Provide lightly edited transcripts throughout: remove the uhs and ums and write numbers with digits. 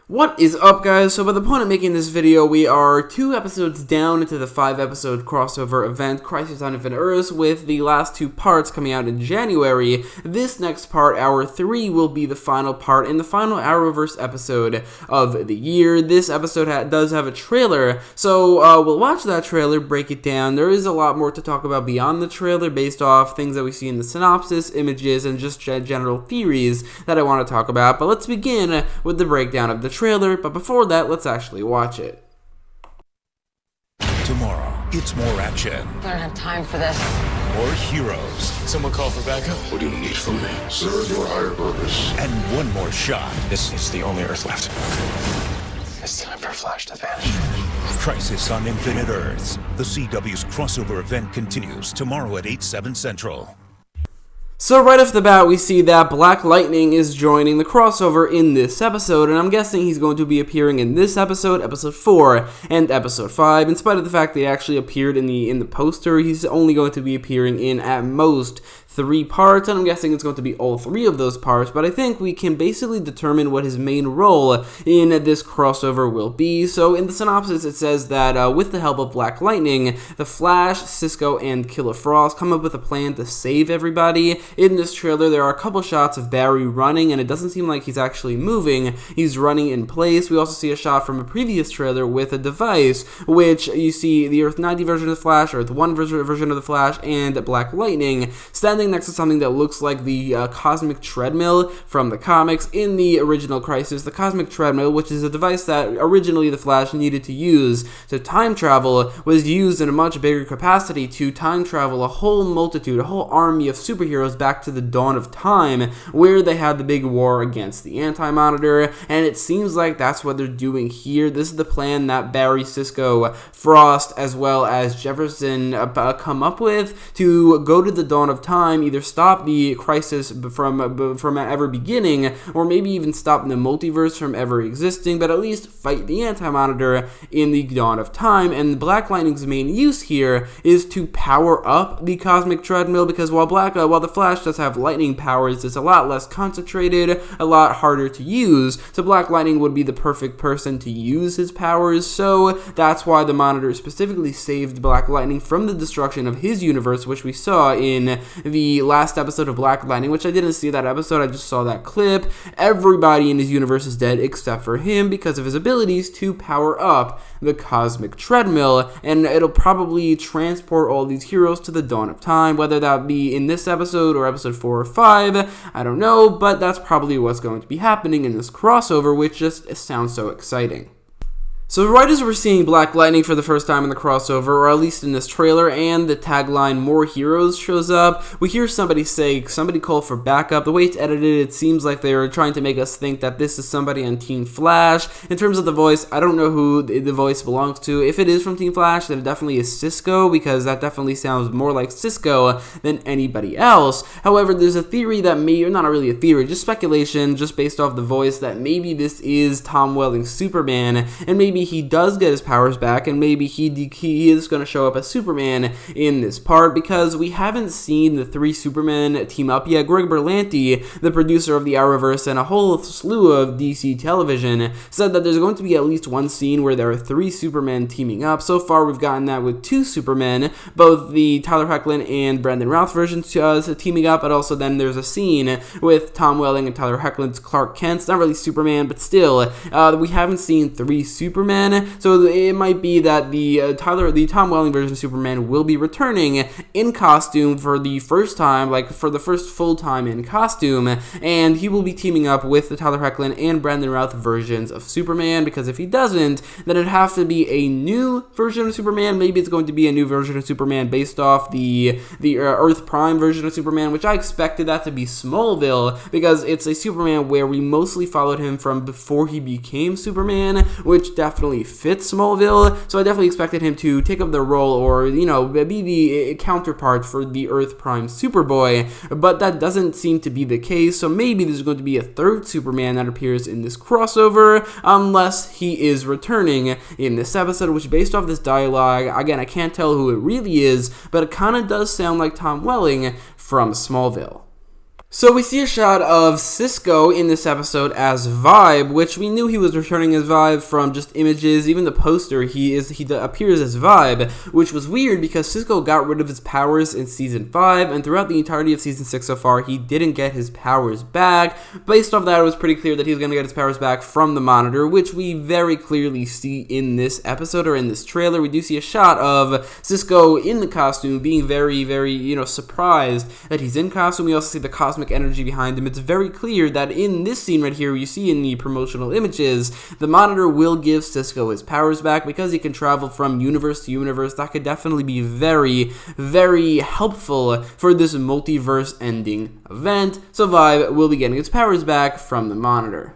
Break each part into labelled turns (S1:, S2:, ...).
S1: What is up, guys? So by the point of making this video, we are 2 episodes down into the 5-episode crossover event, Crisis on Infinite Earths, with the last 2 parts coming out in January. This next part, Hour 3, will be the final part in the final Arrowverse episode of the year. This episode does have a trailer, so we'll watch that trailer, break it down. There is a lot more to talk about beyond the trailer based off things that we see in the synopsis, images, and just general theories that I want to talk about. But let's begin with the breakdown of the trailer, but before that, let's actually watch it.
S2: Tomorrow, it's more action.
S3: I don't have time for this.
S2: More heroes.
S4: Someone call for backup?
S5: What do you need from me? Serve your higher purpose.
S2: And one more shot.
S4: This is the only Earth left. It's time for Flash to vanish.
S2: Crisis on Infinite Earths. The CW's crossover event continues tomorrow at 8/7 Central.
S1: So right off the bat, we see that Black Lightning is joining the crossover in this episode, and I'm guessing he's going to be appearing in this episode, episode 4, and episode 5. In spite of the fact that he actually appeared in the poster, he's only going to be appearing in, at most, 3 parts, and I'm guessing it's going to be all 3 of those parts, but I think we can basically determine what his main role in this crossover will be. So in the synopsis, it says that with the help of Black Lightning, the Flash, Cisco, and Killer Frost come up with a plan to save everybody. In this trailer, there are a couple shots of Barry running, and it doesn't seem like he's actually moving. He's running in place. We also see a shot from a previous trailer with a device, which you see the Earth 90 version of the Flash, Earth 1 version of the Flash, and Black Lightning standing next to something that looks like the Cosmic Treadmill from the comics in the original Crisis. The Cosmic Treadmill, which is a device that originally the Flash needed to use to time travel, was used in a much bigger capacity to time travel a whole multitude, a whole army of superheroes back to the dawn of time, where they had the big war against the Anti-Monitor, and it seems like that's what they're doing here. This is the plan that Barry, Cisco, Frost, as well as Jefferson come up with to go to the dawn of time, either stop the crisis from ever beginning, or maybe even stop the multiverse from ever existing, but at least fight the Anti-Monitor in the dawn of time. And Black Lightning's main use here is to power up the Cosmic Treadmill, because while the Flash does have lightning powers, it's a lot less concentrated, a lot harder to use, so Black Lightning would be the perfect person to use his powers. So that's why the Monitor specifically saved Black Lightning from the destruction of his universe, which we saw in the last episode of Black Lightning, which I didn't see that episode, I just saw that clip. Everybody in his universe is dead except for him because of his abilities to power up the Cosmic Treadmill, and it'll probably transport all these heroes to the dawn of time, whether that be in this episode or episode 4 or 5, I don't know, but that's probably what's going to be happening in this crossover, which just sounds so exciting. So right as we're seeing Black Lightning for the first time in the crossover, or at least in this trailer, and the tagline "More Heroes" shows up, we hear somebody say, "Somebody call for backup." The way it's edited, it seems like they're trying to make us think that this is somebody on Team Flash. In terms of the voice, I don't know who the voice belongs to. If it is from Team Flash, then it definitely is Cisco, because that definitely sounds more like Cisco than anybody else. However, there's a theory that or not really a theory, just speculation, just based off the voice, that maybe this is Tom Welling's Superman, and maybe he does get his powers back, and maybe he is going to show up as Superman in this part, because we haven't seen the 3 Supermen team up yet. Greg Berlanti, the producer of the Arrowverse and a whole slew of DC television, said that there's going to be at least one scene where there are 3 Supermen teaming up. So far, we've gotten that with 2 Supermen, both the Tyler Hoechlin and Brendon Ralph versions teaming up, but also then there's a scene with Tom Welling and Tyler Hoechlin's Clark Kent. It's not really Superman, but still, we haven't seen 3 Supermen. So it might be that the Tom Welling version of Superman will be returning in costume for the first time, like for the first full time in costume, and he will be teaming up with the Tyler Hoechlin and Brandon Routh versions of Superman, because if he doesn't, then it'd have to be a new version of Superman. Maybe it's going to be a new version of Superman based off the Earth Prime version of Superman, which I expected that to be Smallville, because it's a Superman where we mostly followed him from before he became Superman, which definitely fits Smallville, so I definitely expected him to take up the role, or, be the counterpart for the Earth Prime Superboy, but that doesn't seem to be the case, so maybe there's going to be a 3rd Superman that appears in this crossover, unless he is returning in this episode, which, based off this dialogue, again, I can't tell who it really is, but it kind of does sound like Tom Welling from Smallville. So we see a shot of Cisco in this episode as Vibe, which we knew he was returning as Vibe from just images. Even the poster, he appears as Vibe, which was weird because Cisco got rid of his powers in Season 5, and throughout the entirety of Season 6 so far, he didn't get his powers back. Based off that, it was pretty clear that he was going to get his powers back from the Monitor, which we very clearly see in this episode, or in this trailer. We do see a shot of Cisco in the costume being very, very, surprised that he's in costume. We also see the cosmic energy behind him. It's very clear that in this scene right here, you see in the promotional images, the Monitor will give Cisco his powers back because he can travel from universe to universe. That could definitely be very, very helpful for this multiverse ending event. So Vibe will be getting his powers back from the Monitor.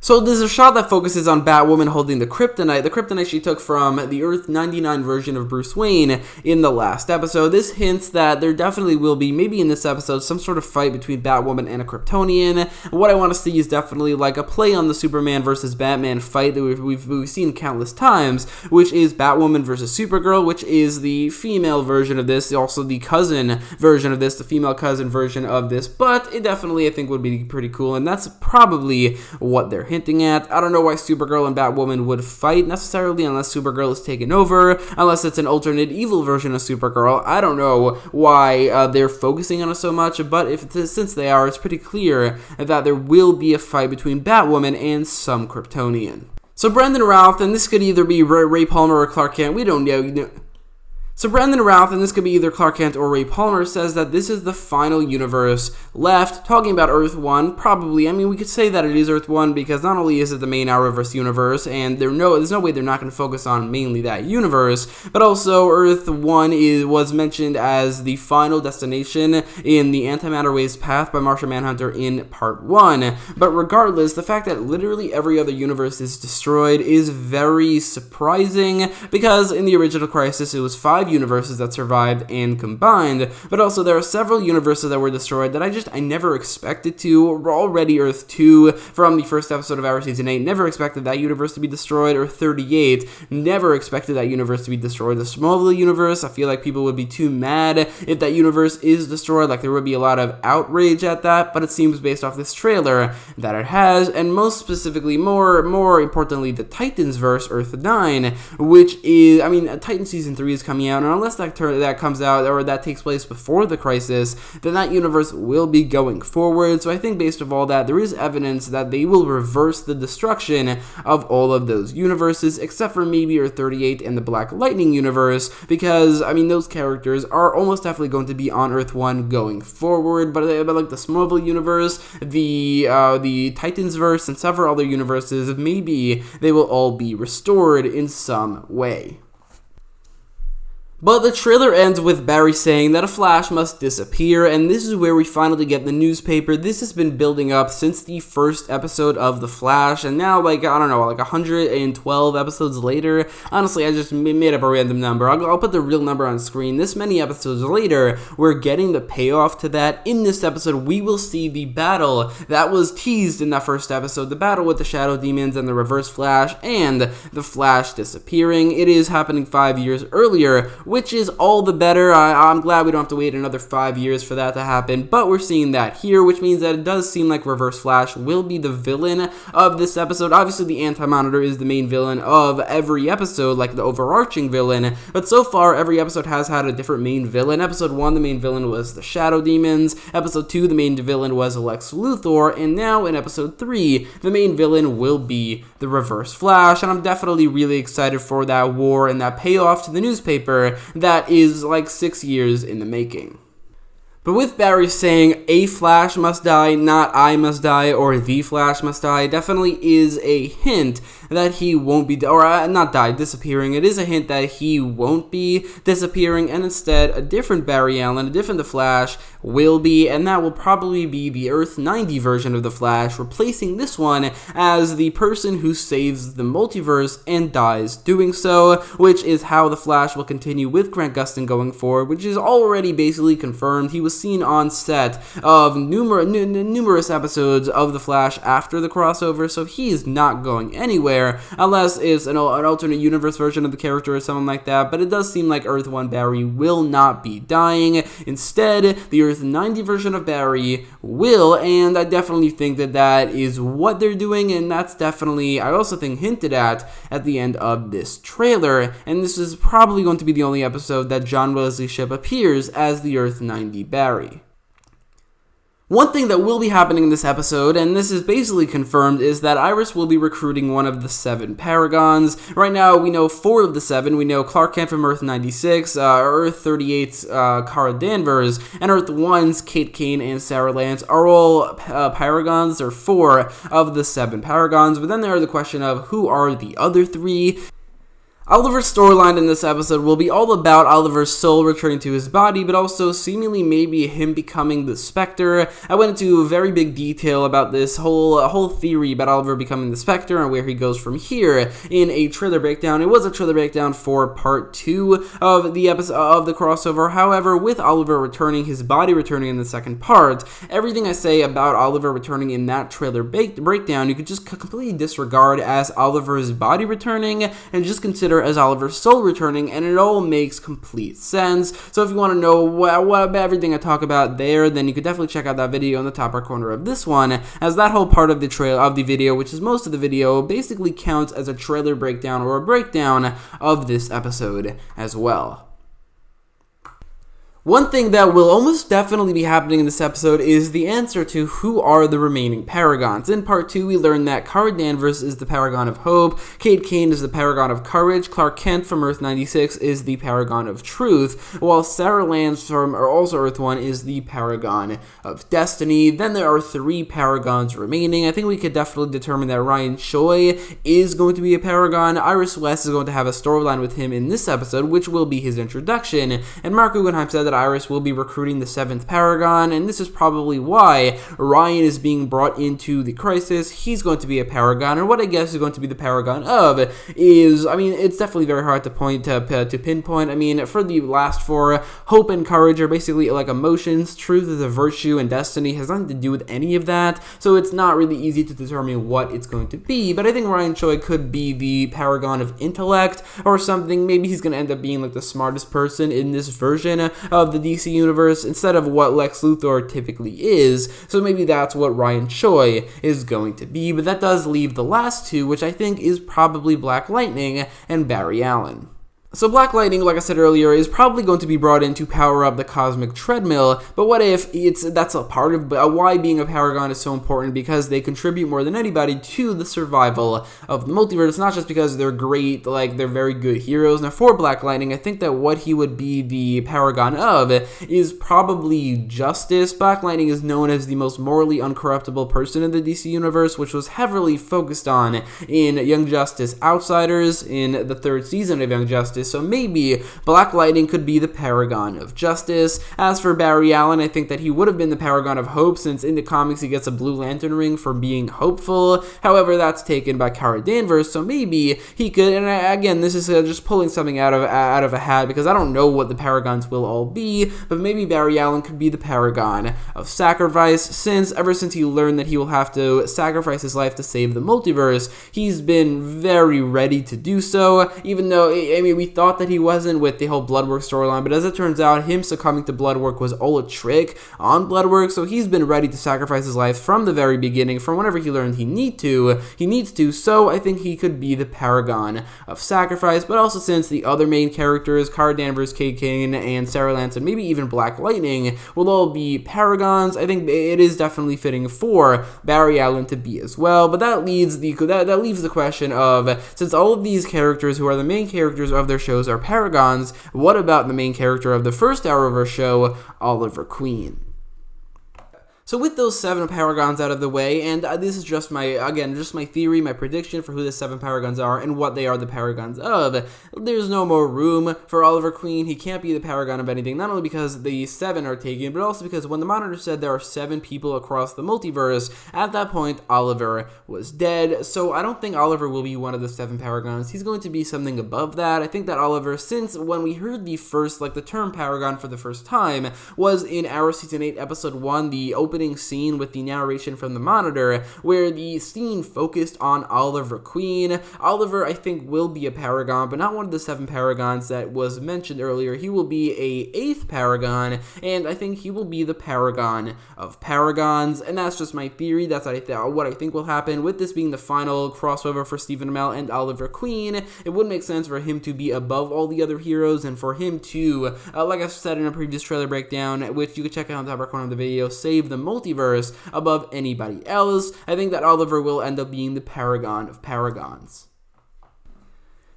S1: So there's a shot that focuses on Batwoman holding the kryptonite she took from the Earth 99 version of Bruce Wayne in the last episode. This hints that there definitely will be, maybe in this episode, some sort of fight between Batwoman and a Kryptonian. What I want to see is definitely like a play on the Superman versus Batman fight that we've seen countless times, which is Batwoman versus Supergirl, which is the female version of this, also the cousin version of this, the female cousin version of this, but it definitely, I think, would be pretty cool, and that's probably what they're hinting at. I don't know why Supergirl and Batwoman would fight necessarily unless Supergirl is taken over, unless it's an alternate evil version of Supergirl. I don't know why they're focusing on it so much, but since they are, it's pretty clear that there will be a fight between Batwoman and some Kryptonian. So Brendon Ralph, and this could either be Ray Palmer or Clark Kent, we don't know. So Brendon Ralph, and this could be either Clark Kent or Ray Palmer, says that this is the final universe left, talking about Earth 1, probably. I mean, we could say that it is Earth 1 because not only is it the main Arrowverse universe, and there's no way they're not going to focus on mainly that universe, but also Earth 1 was mentioned as the final destination in the Antimatter Waves Path by Martian Manhunter in Part 1. But regardless, the fact that literally every other universe is destroyed is very surprising, because in the original Crisis, it was 5 universes that survived and combined, but also there are several universes that were destroyed that I never expected to. Already Earth 2 from the first episode of Arrow Season 8, never expected that universe to be destroyed. Earth 38, never expected that universe to be destroyed. The Smallville universe, I feel like people would be too mad if that universe is destroyed, like there would be a lot of outrage at that, but it seems based off this trailer that it has, and most specifically, more importantly, the Titans verse, Earth 9, which is, Titan Season 3 is coming out, and unless that comes out or that takes place before the Crisis, then that universe will be going forward. So I think based off all that, there is evidence that they will reverse the destruction of all of those universes, except for maybe Earth 38 and the Black Lightning universe, because, those characters are almost definitely going to be on Earth 1 going forward, but like the Smallville universe, the Titans verse, and several other universes, maybe they will all be restored in some way. But the trailer ends with Barry saying that a Flash must disappear, and this is where we finally get the newspaper. This has been building up since the first episode of The Flash, and now, 112 episodes later, honestly, I just made up a random number. I'll put the real number on screen. This many episodes later, we're getting the payoff to that. In this episode, we will see the battle that was teased in that first episode, the battle with the Shadow Demons and the Reverse Flash, and the Flash disappearing. It is happening 5 years earlier, which is all the better. I'm glad we don't have to wait another 5 years for that to happen, but we're seeing that here, which means that it does seem like Reverse Flash will be the villain of this episode. Obviously, the Anti-Monitor is the main villain of every episode, like the overarching villain, but so far, every episode has had a different main villain. Episode 1, the main villain was the Shadow Demons. Episode 2, the main villain was Lex Luthor, and now in Episode 3, the main villain will be the Reverse Flash, and I'm definitely really excited for that war and that payoff to the newspaper that is like 6 years in the making. But with Barry saying a Flash must die, not I must die, or the Flash must die, definitely is a hint that he won't be, disappearing. It is a hint that he won't be disappearing, and instead, a different Barry Allen, a different The Flash, will be, and that will probably be the Earth 90 version of The Flash, replacing this one as the person who saves the multiverse and dies doing so, which is how The Flash will continue with Grant Gustin going forward, which is already basically confirmed. He was seen on set of numerous episodes of The Flash after the crossover, so he's not going anywhere, unless it's an alternate universe version of the character or something like that, but it does seem like Earth 1 Barry will not be dying. Instead, the Earth 90 version of Barry will, and I definitely think that that is what they're doing, and that's definitely, I also think, hinted at the end of this trailer, and this is probably going to be the only episode that John Wesley Shipp appears as the Earth 90 Barry. One thing that will be happening in this episode, and this is basically confirmed, is that Iris will be recruiting one of the 7 Paragons. Right now, we know 4 of the 7. We know Clark Kent from Earth 96, Earth 38's Kara Danvers, and Earth 1's Kate Kane and Sarah Lance are all Paragons. There are 4 of the 7 Paragons, but then there are the question of who are the other 3. Oliver's storyline in this episode will be all about Oliver's soul returning to his body, but also seemingly maybe him becoming the Spectre. I went into very big detail about this whole theory about Oliver becoming the Spectre and where he goes from here in a trailer breakdown. It was a trailer breakdown for part 2 of the episode of the crossover. However, with Oliver returning, his body returning in the second part, everything I say about Oliver returning in that trailer breakdown, you could just completely disregard as Oliver's body returning and just consider as Oliver's soul returning, and it all makes complete sense. So if you want to know what everything I talk about there, then you could definitely check out that video in the top right corner of this one, as that whole part of the video, which is most of the video, basically counts as a trailer breakdown or a breakdown of this episode as well. One thing that will almost definitely be happening in this episode is the answer to who are the remaining Paragons. In part 2, we learned that Kara Danvers is the Paragon of Hope, Kate Kane is the Paragon of Courage, Clark Kent from Earth 96 is the Paragon of Truth, while Sarah Lance from also Earth 1 is the Paragon of Destiny. Then there are 3 Paragons remaining. I think we could definitely determine that Ryan Choi is going to be a Paragon. Iris West is going to have a storyline with him in this episode, which will be his introduction, and Mark Guggenheim said that Iris will be recruiting the 7th Paragon, and this is probably why Ryan is being brought into the crisis. He's going to be a Paragon, and what I guess is going to be the Paragon of is, I mean, it's definitely very hard to pinpoint. I mean, for the last 4, hope and courage are basically like emotions. Truth is a virtue, and destiny has nothing to do with any of that, so it's not really easy to determine what it's going to be, but I think Ryan Choi could be the Paragon of intellect or something. Maybe he's going to end up being like the smartest person in this version of the DC universe instead of what Lex Luthor typically is, so maybe that's what Ryan Choi is going to be, but that does leave the last 2, which I think is probably Black Lightning and Barry Allen. So Black Lightning, like I said earlier, is probably going to be brought in to power up the cosmic treadmill, but what if that's a part of why being a Paragon is so important, because they contribute more than anybody to the survival of the multiverse, not just because they're great, like they're very good heroes. Now for Black Lightning, I think that what he would be the Paragon of is probably justice. Black Lightning is known as the most morally uncorruptible person in the DC universe, which was heavily focused on in Young Justice Outsiders in the 3rd season of Young Justice. So maybe Black Lightning could be the Paragon of Justice. As for Barry Allen, I think that he would have been the Paragon of Hope, since in the comics he gets a Blue Lantern ring for being hopeful. However, that's taken by Kara Danvers, so maybe he could, and again, this is just pulling something out of a hat, because I don't know what the Paragons will all be, but maybe Barry Allen could be the Paragon of Sacrifice, since ever since he learned that he will have to sacrifice his life to save the multiverse, he's been very ready to do so, even though, I mean, we thought that he wasn't with the whole Bloodwork storyline, but as it turns out, him succumbing to Bloodwork was all a trick on Bloodwork, so he's been ready to sacrifice his life from the very beginning, from whenever he learned he needs to, so I think he could be the Paragon of Sacrifice. But also, since the other main characters, Kara Danvers, Kate Kane, and Sarah Lance, and maybe even Black Lightning, will all be Paragons, I think it is definitely fitting for Barry Allen to be as well, but that leaves the question of, since all of these characters who are the main characters of their shows are Paragons, what about the main character of the first Arrowverse show, Oliver Queen? So with those 7 Paragons out of the way, and this is just my theory, my prediction for who the 7 Paragons are and what they are the Paragons of, there's no more room for Oliver Queen. He can't be the Paragon of anything, not only because the 7 are taken, but also because when the Monitor said there are 7 people across the multiverse, at that point, Oliver was dead. So I don't think Oliver will be one of the 7 Paragons. He's going to be something above that. I think that Oliver, since when we heard the term Paragon for the first time, was in Arrow Season 8, Episode 1, the opening scene with the narration from the Monitor, where the scene focused on Oliver Queen. Oliver, I think, will be a Paragon, but not one of the 7 Paragons that was mentioned earlier. He will be a 8th Paragon, and I think he will be the Paragon of Paragons, and that's just my theory. That's what I think will happen. With this being the final crossover for Stephen Amell and Oliver Queen, it would make sense for him to be above all the other heroes, and for him to, like I've said in a previous trailer breakdown, which you can check out on the top right corner of the video, save the multiverse above anybody else. I think that Oliver will end up being the Paragon of Paragons.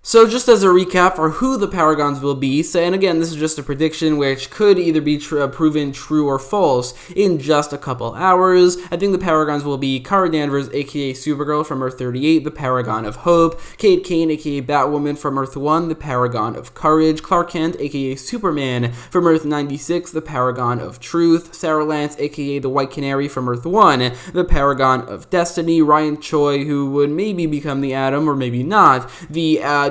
S1: So just as a recap for who the Paragons will be, and again, this is just a prediction which could either be proven true or false in just a couple hours. I think the Paragons will be Kara Danvers, aka Supergirl from Earth 38, the Paragon of Hope, Kate Kane, aka Batwoman from Earth 1, the Paragon of Courage, Clark Kent, aka Superman from Earth 96, the Paragon of Truth, Sarah Lance, aka the White Canary from Earth 1, the Paragon of Destiny, Ryan Choi, who would maybe become the Atom or maybe not,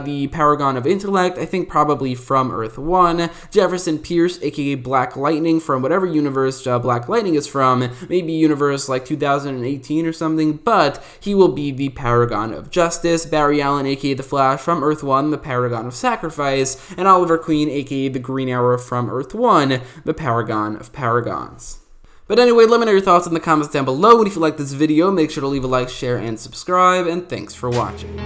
S1: the Paragon of Intellect, I think probably from Earth 1, Jefferson Pierce, aka Black Lightning, from whatever universe Black Lightning is from, maybe universe like 2018 or something, but he will be the Paragon of Justice, Barry Allen, aka The Flash, from Earth 1, the Paragon of Sacrifice, and Oliver Queen, aka the Green Arrow from Earth 1, the Paragon of Paragons. But anyway, let me know your thoughts in the comments down below, and if you like this video, make sure to leave a like, share, and subscribe, and thanks for watching.